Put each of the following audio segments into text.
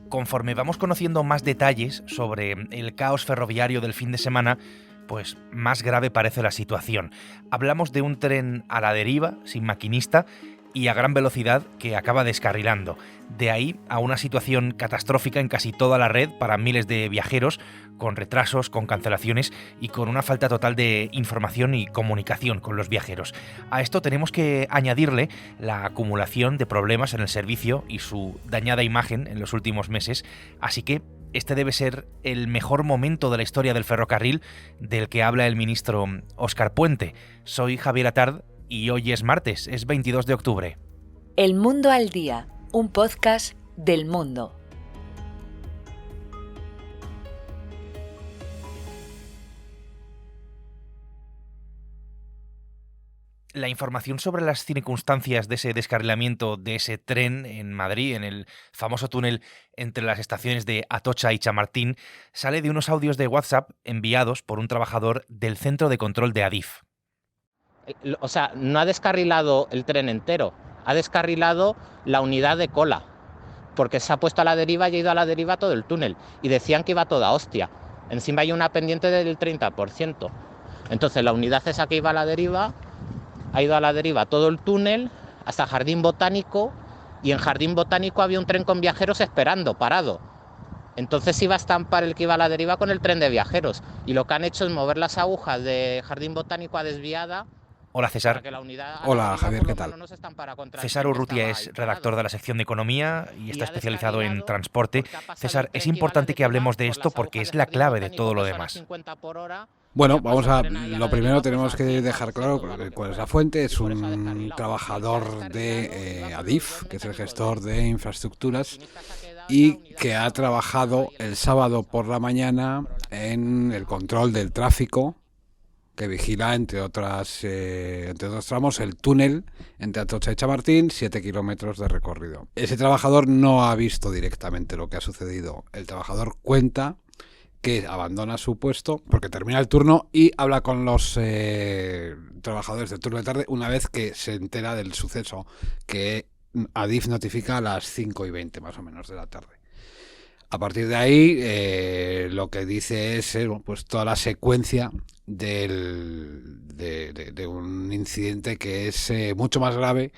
Conforme vamos conociendo más detalles sobre el caos ferroviario del fin de semana, pues más grave parece la situación. Hablamos de un tren a la deriva, sin maquinista y a gran velocidad que acaba descarrilando. De ahí a una situación catastrófica en casi toda la red para miles de viajeros, con retrasos, con cancelaciones y con una falta total de información y comunicación con los viajeros. A esto tenemos que añadirle la acumulación de problemas en el servicio y su dañada imagen en los últimos meses, así que este debe ser el mejor momento de la historia del ferrocarril del que habla el ministro Óscar Puente. Soy Javier Atard y hoy es martes, es 22 de octubre. El Mundo al Día, un podcast del Mundo. La información sobre las circunstancias de ese descarrilamiento de ese tren en Madrid, en el famoso túnel entre las estaciones de Atocha y Chamartín, sale de unos audios de WhatsApp enviados por un trabajador del centro de control de Adif. O sea, no ha descarrilado el tren entero, ha descarrilado la unidad de cola, porque se ha puesto a la deriva y ha ido a la deriva todo el túnel. Y decían que iba toda hostia. Encima hay una pendiente del 30%. Entonces la unidad esa que iba a la deriva ha ido a la deriva todo el túnel hasta Jardín Botánico, y en Jardín Botánico había un tren con viajeros esperando, parado. Entonces iba a estampar el que iba a la deriva con el tren de viajeros. Y lo que han hecho es mover las agujas de Jardín Botánico a desviada. Hola César. Hola Javier, ¿qué tal? César Urrutia es redactor de la sección de Economía y está especializado en transporte. César, es importante que hablemos de esto porque es la clave de todo lo demás. Bueno, lo primero tenemos que dejar claro cuál es la fuente. Es un trabajador de Adif, que es el gestor de infraestructuras, y que ha trabajado el sábado por la mañana en el control del tráfico, que vigila, entre otros tramos, el túnel entre Atocha y Chamartín, 7 kilómetros de recorrido. Ese trabajador no ha visto directamente lo que ha sucedido. El trabajador cuenta que abandona su puesto porque termina el turno y habla con los trabajadores del turno de tarde una vez que se entera del suceso, que Adif notifica a las 5:20 más o menos de la tarde. A partir de ahí, lo que dice es pues toda la secuencia de un incidente que es mucho más grave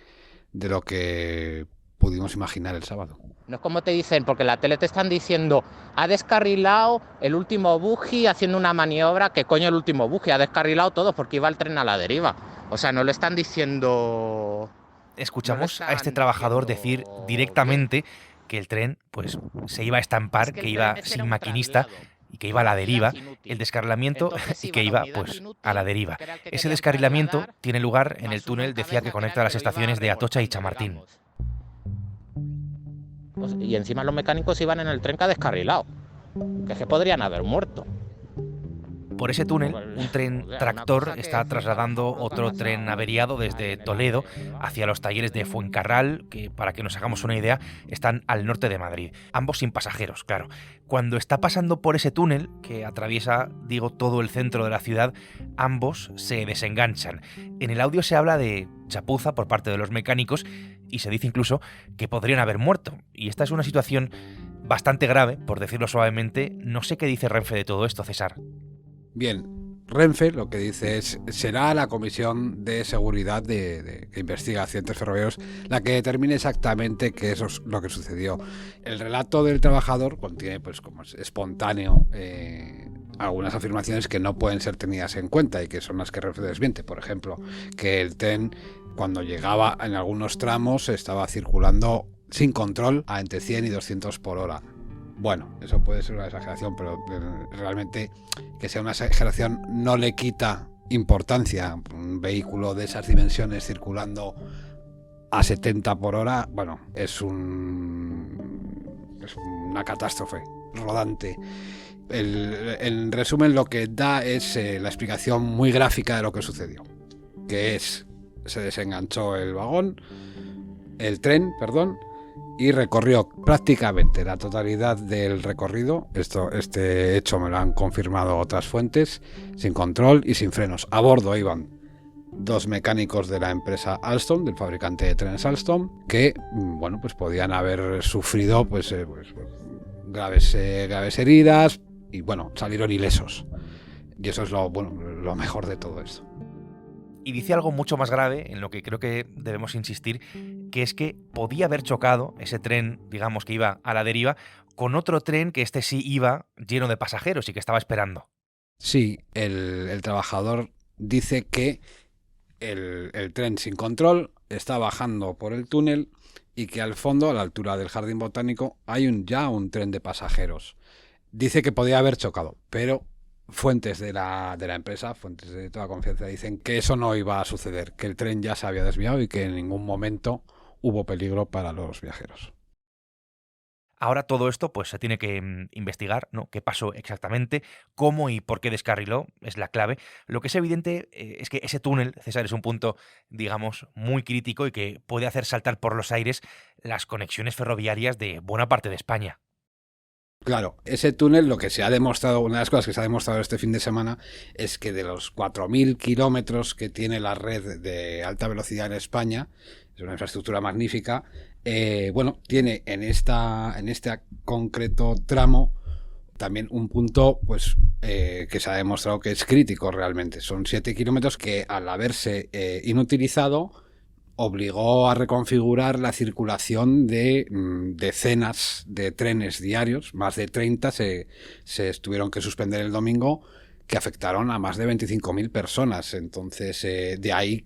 de lo que pudimos imaginar el sábado. No es como te dicen, porque en la tele te están diciendo, ha descarrilado el último buggy haciendo una maniobra. ¿Qué coño el último buggy? Ha descarrilado todo porque iba el tren a la deriva. O sea, no le están diciendo... Escuchamos a este trabajador decir directamente que el tren pues se iba a estampar, que iba sin maquinista y que iba a la deriva, el descarrilamiento y que iba pues a la deriva. Ese descarrilamiento tiene lugar en el túnel, decía, que conecta las estaciones de Atocha y Chamartín. Y encima los mecánicos iban en el tren que ha descarrilado, que es que podrían haber muerto. Por ese túnel, un tren tractor está trasladando otro tren averiado desde Toledo hacia los talleres de Fuencarral, que, para que nos hagamos una idea, están al norte de Madrid. Ambos sin pasajeros, claro. Cuando está pasando por ese túnel, que atraviesa, digo, todo el centro de la ciudad, ambos se desenganchan. En el audio se habla de chapuza por parte de los mecánicos y se dice incluso que podrían haber muerto. Y esta es una situación bastante grave, por decirlo suavemente. No sé qué dice Renfe de todo esto, César. Bien, Renfe lo que dice es, será la Comisión de Seguridad que investiga accidentes ferroviarios la que determine exactamente qué es lo que sucedió. El relato del trabajador contiene, pues como es espontáneo, algunas afirmaciones que no pueden ser tenidas en cuenta y que son las que Renfe desmiente. Por ejemplo, que el tren, cuando llegaba en algunos tramos, estaba circulando sin control a entre 100 y 200 por hora. Bueno, eso puede ser una exageración, pero realmente que sea una exageración no le quita importancia. Un vehículo de esas dimensiones circulando a 70 por hora, bueno, es una catástrofe rodante. En resumen, lo que da es la explicación muy gráfica de lo que sucedió, que es, se desenganchó el tren, y recorrió prácticamente la totalidad del recorrido. Este hecho me lo han confirmado otras fuentes, sin control y sin frenos. A bordo iban 2 mecánicos de la empresa Alstom, del fabricante de trenes Alstom, que bueno, pues podían haber sufrido graves heridas y bueno, salieron ilesos. Y eso es lo mejor de todo esto. Y dice algo mucho más grave, en lo que creo que debemos insistir, que es que podía haber chocado ese tren, digamos que iba a la deriva, con otro tren que este sí iba lleno de pasajeros y que estaba esperando. Sí, el trabajador dice que el tren sin control está bajando por el túnel y que al fondo, a la altura del jardín botánico, hay ya un tren de pasajeros. Dice que podía haber chocado, pero fuentes de la empresa, fuentes de toda confianza, dicen que eso no iba a suceder, que el tren ya se había desviado y que en ningún momento hubo peligro para los viajeros. Ahora todo esto pues se tiene que investigar, ¿no? ¿Qué pasó exactamente? ¿Cómo y por qué descarriló? Es la clave. Lo que es evidente es que ese túnel, César, es un punto, digamos, muy crítico y que puede hacer saltar por los aires las conexiones ferroviarias de buena parte de España. Claro, ese túnel, lo que se ha demostrado, una de las cosas que se ha demostrado este fin de semana es que de los 4.000 kilómetros que tiene la red de alta velocidad en España, es una infraestructura magnífica, tiene en este concreto tramo también un punto que se ha demostrado que es crítico realmente. Son 7 kilómetros que al haberse inutilizado obligó a reconfigurar la circulación de decenas de trenes diarios, más de 30 se tuvieron que suspender el domingo, que afectaron a más de 25.000 personas. Entonces, de ahí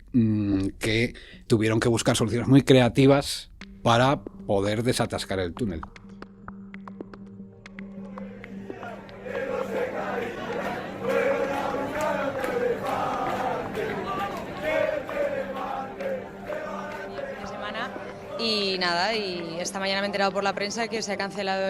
que tuvieron que buscar soluciones muy creativas para poder desatascar el túnel. Y nada, y esta mañana me he enterado por la prensa que se ha cancelado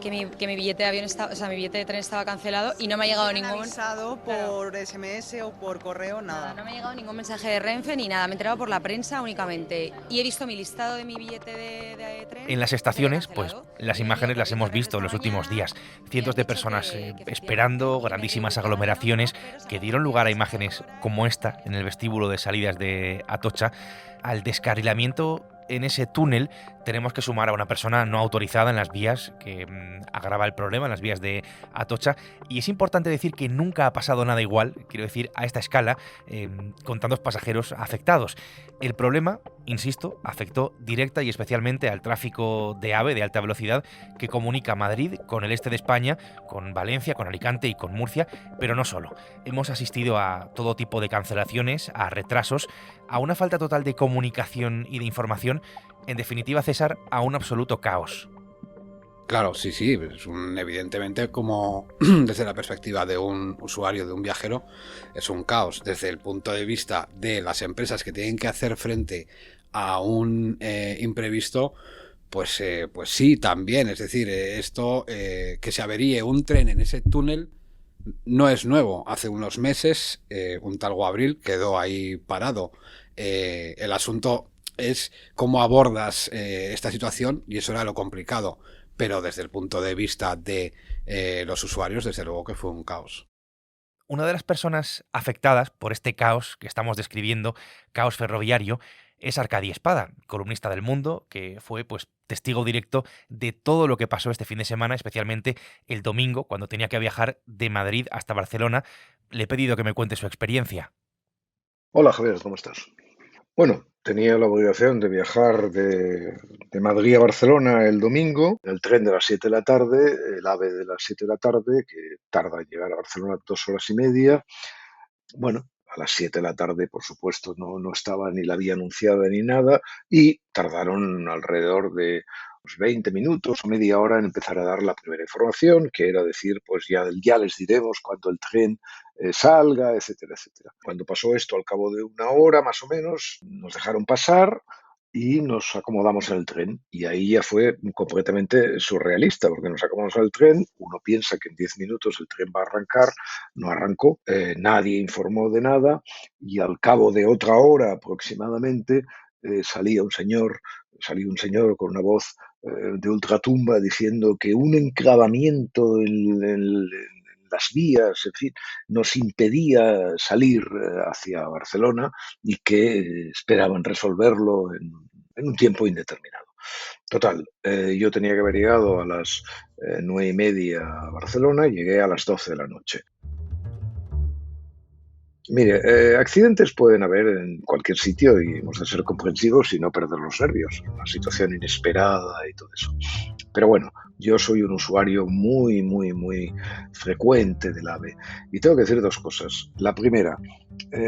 que mi billete de avión mi billete de tren estaba cancelado y no me ha llegado ningún avisado por SMS o por correo, nada. No me ha llegado ningún mensaje de Renfe ni nada, me he enterado por la prensa únicamente y he visto mi listado de mi billete de tren. En las estaciones, pues las imágenes las hemos visto en los últimos días. Cientos de personas esperando, grandísimas aglomeraciones que dieron lugar a imágenes como esta en el vestíbulo de salidas de Atocha. Al descarrilamiento en ese túnel tenemos que sumar a una persona no autorizada en las vías que agrava el problema, en las vías de Atocha, y es importante decir que nunca ha pasado nada igual, quiero decir, a esta escala, con tantos pasajeros afectados. El problema, insisto, afectó directa y especialmente al tráfico de AVE de alta velocidad que comunica Madrid con el este de España, con Valencia, con Alicante y con Murcia, pero no solo. Hemos asistido a todo tipo de cancelaciones, a retrasos, a una falta total de comunicación y de información, en definitiva, César, a un absoluto caos. Claro, sí, evidentemente, como desde la perspectiva de un usuario, de un viajero, es un caos. Desde el punto de vista de las empresas que tienen que hacer frente a un imprevisto, pues sí, también. Es decir, esto, que se averíe un tren en ese túnel, no es nuevo. Hace unos meses, un tal Guabril quedó ahí parado. El asunto es cómo abordas esta situación, y eso era lo complicado. Pero desde el punto de vista de los usuarios, desde luego que fue un caos. Una de las personas afectadas por este caos que estamos describiendo, caos ferroviario, es Arcadi Espada, columnista del Mundo, que fue testigo directo de todo lo que pasó este fin de semana, especialmente el domingo, cuando tenía que viajar de Madrid hasta Barcelona. Le he pedido que me cuente su experiencia. Hola Javier, ¿cómo estás? Bueno, tenía la obligación de viajar de Madrid a Barcelona el domingo, el tren de las 7 de la tarde, el AVE de las 7 de la tarde, que tarda en llegar a Barcelona 2 horas y media. Bueno, a las 7 de la tarde, por supuesto, no estaba ni la vía anunciada ni nada, y tardaron alrededor de 20 minutos o media hora en empezar a dar la primera información, que era decir, pues ya les diremos cuando el tren salga, etcétera, etcétera. Cuando pasó esto, al cabo de una hora más o menos, nos dejaron pasar y nos acomodamos en el tren. Y ahí ya fue completamente surrealista, porque nos acomodamos en el tren, uno piensa que en 10 minutos el tren va a arrancar, no arrancó, nadie informó de nada, y al cabo de otra hora aproximadamente salió un señor con una voz de ultratumba diciendo que un enclavamiento en las vías, en fin, nos impedía salir hacia Barcelona y que esperaban resolverlo en un tiempo indeterminado. Total, yo tenía que haber llegado a las 9:30 a Barcelona y llegué a las 12 de la noche. Mire, accidentes pueden haber en cualquier sitio y hemos de ser comprensivos y no perder los nervios. Una situación inesperada y todo eso. Pero bueno, yo soy un usuario muy, muy, muy frecuente del AVE y tengo que decir dos cosas. La primera,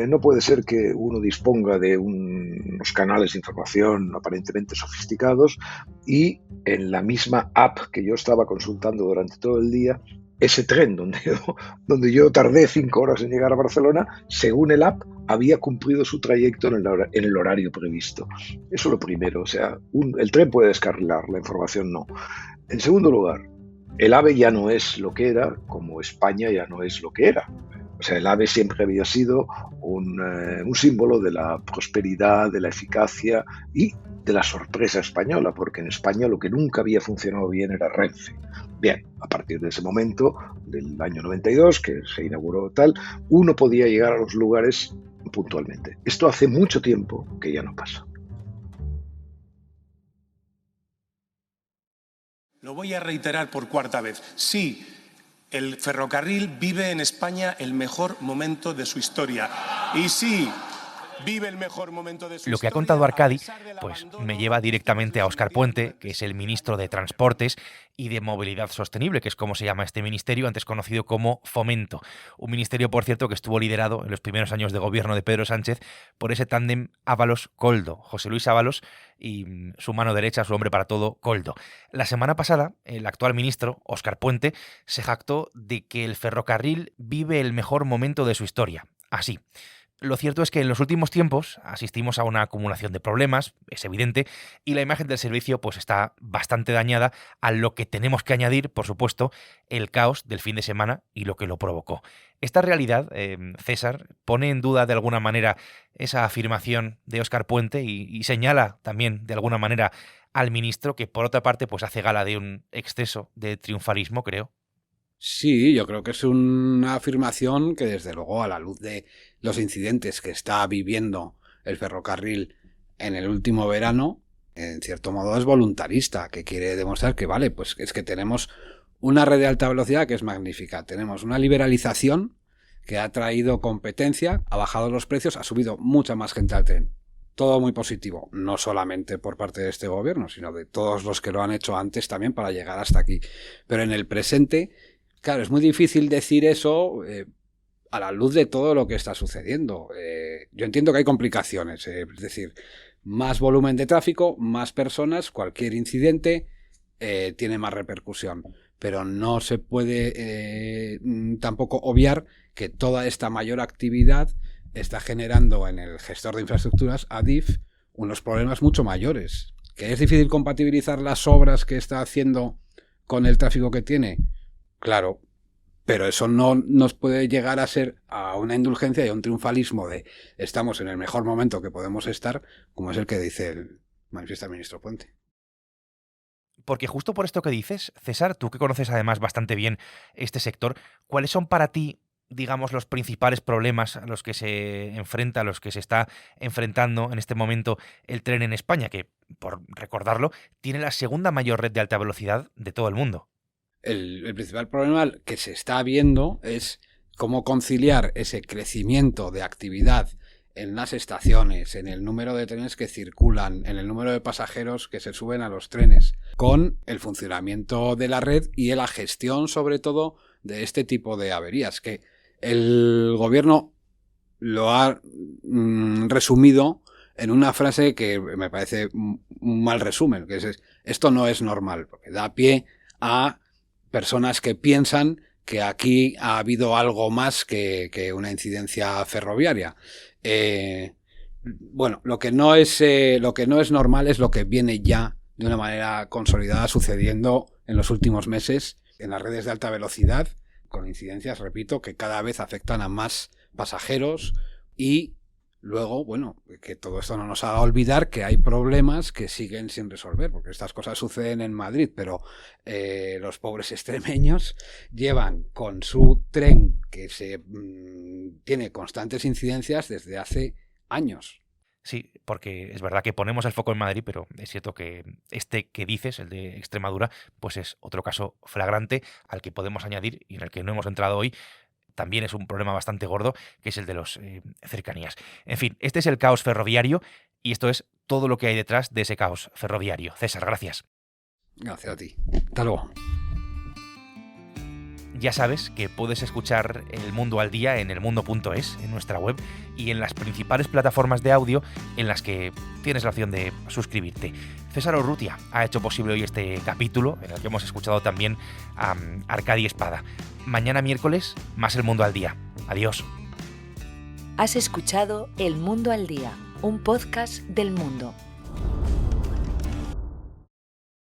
no puede ser que uno disponga de unos canales de información aparentemente sofisticados y en la misma app que yo estaba consultando durante todo el día, ese tren donde yo tardé 5 horas en llegar a Barcelona, según el app, había cumplido su trayecto en el horario previsto. Eso es lo primero, o sea, el tren puede descarrilar, la información no. En segundo lugar, el AVE ya no es lo que era, como España ya no es lo que era. O sea, el AVE siempre había sido un símbolo de la prosperidad, de la eficacia y de la sorpresa española, porque en España lo que nunca había funcionado bien era Renfe. Bien, a partir de ese momento, del año 92, que se inauguró tal, uno podía llegar a los lugares puntualmente. Esto hace mucho tiempo que ya no pasa. Lo voy a reiterar por cuarta vez. Sí, el ferrocarril vive en España el mejor momento de su historia. Y sí, vive el mejor momento de su historia. Lo que ha contado Arcadi, pues me lleva directamente a Óscar Puente, que es el ministro de Transportes y de Movilidad Sostenible, que es como se llama este ministerio, antes conocido como Fomento. Un ministerio, por cierto, que estuvo liderado en los primeros años de gobierno de Pedro Sánchez por ese tándem Ábalos-Koldo, José Luis Ábalos y su mano derecha, su hombre para todo, Koldo. La semana pasada, el actual ministro, Óscar Puente, se jactó de que el ferrocarril vive el mejor momento de su historia. Así. Lo cierto es que en los últimos tiempos asistimos a una acumulación de problemas, es evidente, y la imagen del servicio pues está bastante dañada, a lo que tenemos que añadir, por supuesto, el caos del fin de semana y lo que lo provocó. Esta realidad, César, pone en duda de alguna manera esa afirmación de Óscar Puente y señala también de alguna manera al ministro, que por otra parte pues hace gala de un exceso de triunfalismo, creo. Sí, yo creo que es una afirmación que desde luego, a la luz de los incidentes que está viviendo el ferrocarril en el último verano, en cierto modo es voluntarista, que quiere demostrar que vale, pues es que tenemos una red de alta velocidad que es magnífica, tenemos una liberalización que ha traído competencia, ha bajado los precios, ha subido mucha más gente al tren. Todo muy positivo, no solamente por parte de este gobierno, sino de todos los que lo han hecho antes también para llegar hasta aquí. Pero en el presente, claro, es muy difícil decir eso a la luz de todo lo que está sucediendo. Yo entiendo que hay complicaciones, es decir, más volumen de tráfico, más personas, cualquier incidente tiene más repercusión. Pero no se puede tampoco obviar que toda esta mayor actividad está generando en el gestor de infraestructuras, ADIF, unos problemas mucho mayores. ¿Que es difícil compatibilizar las obras que está haciendo con el tráfico que tiene? Claro, pero eso no nos puede llegar a ser a una indulgencia y a un triunfalismo de estamos en el mejor momento que podemos estar, como es el que dice manifiesta el ministro Puente. Porque justo por esto que dices, César, tú que conoces además bastante bien este sector, ¿cuáles son para ti, digamos, los principales problemas a los que se enfrenta, a los que se está enfrentando en este momento el tren en España, que, por recordarlo, tiene la segunda mayor red de alta velocidad de todo el mundo? El principal problema que se está viendo es cómo conciliar ese crecimiento de actividad en las estaciones, en el número de trenes que circulan, en el número de pasajeros que se suben a los trenes, con el funcionamiento de la red y la gestión, sobre todo, de este tipo de averías, que el gobierno lo ha resumido en una frase que me parece un mal resumen, que es esto no es normal, porque da pie a personas que piensan que aquí ha habido algo más que una incidencia ferroviaria. Bueno, lo que no es normal es lo que viene ya de una manera consolidada sucediendo en los últimos meses en las redes de alta velocidad, con incidencias, repito, que cada vez afectan a más pasajeros y luego, bueno, que todo esto no nos haga olvidar que hay problemas que siguen sin resolver, porque estas cosas suceden en Madrid, pero los pobres extremeños llevan con su tren que tiene constantes incidencias desde hace años. Sí, porque es verdad que ponemos el foco en Madrid, pero es cierto que este que dices, el de Extremadura, pues es otro caso flagrante al que podemos añadir y en el que no hemos entrado hoy. También es un problema bastante gordo, que es el de los cercanías. En fin, este es el caos ferroviario y esto es todo lo que hay detrás de ese caos ferroviario. César, gracias. Gracias a ti. Hasta luego. Ya sabes que puedes escuchar El Mundo al Día en elmundo.es, en nuestra web, y en las principales plataformas de audio en las que tienes la opción de suscribirte. César Urrutia ha hecho posible hoy este capítulo, en el que hemos escuchado también a Arcadi Espada. Mañana miércoles, más El Mundo al Día. Adiós. Has escuchado El Mundo al Día, un podcast del Mundo.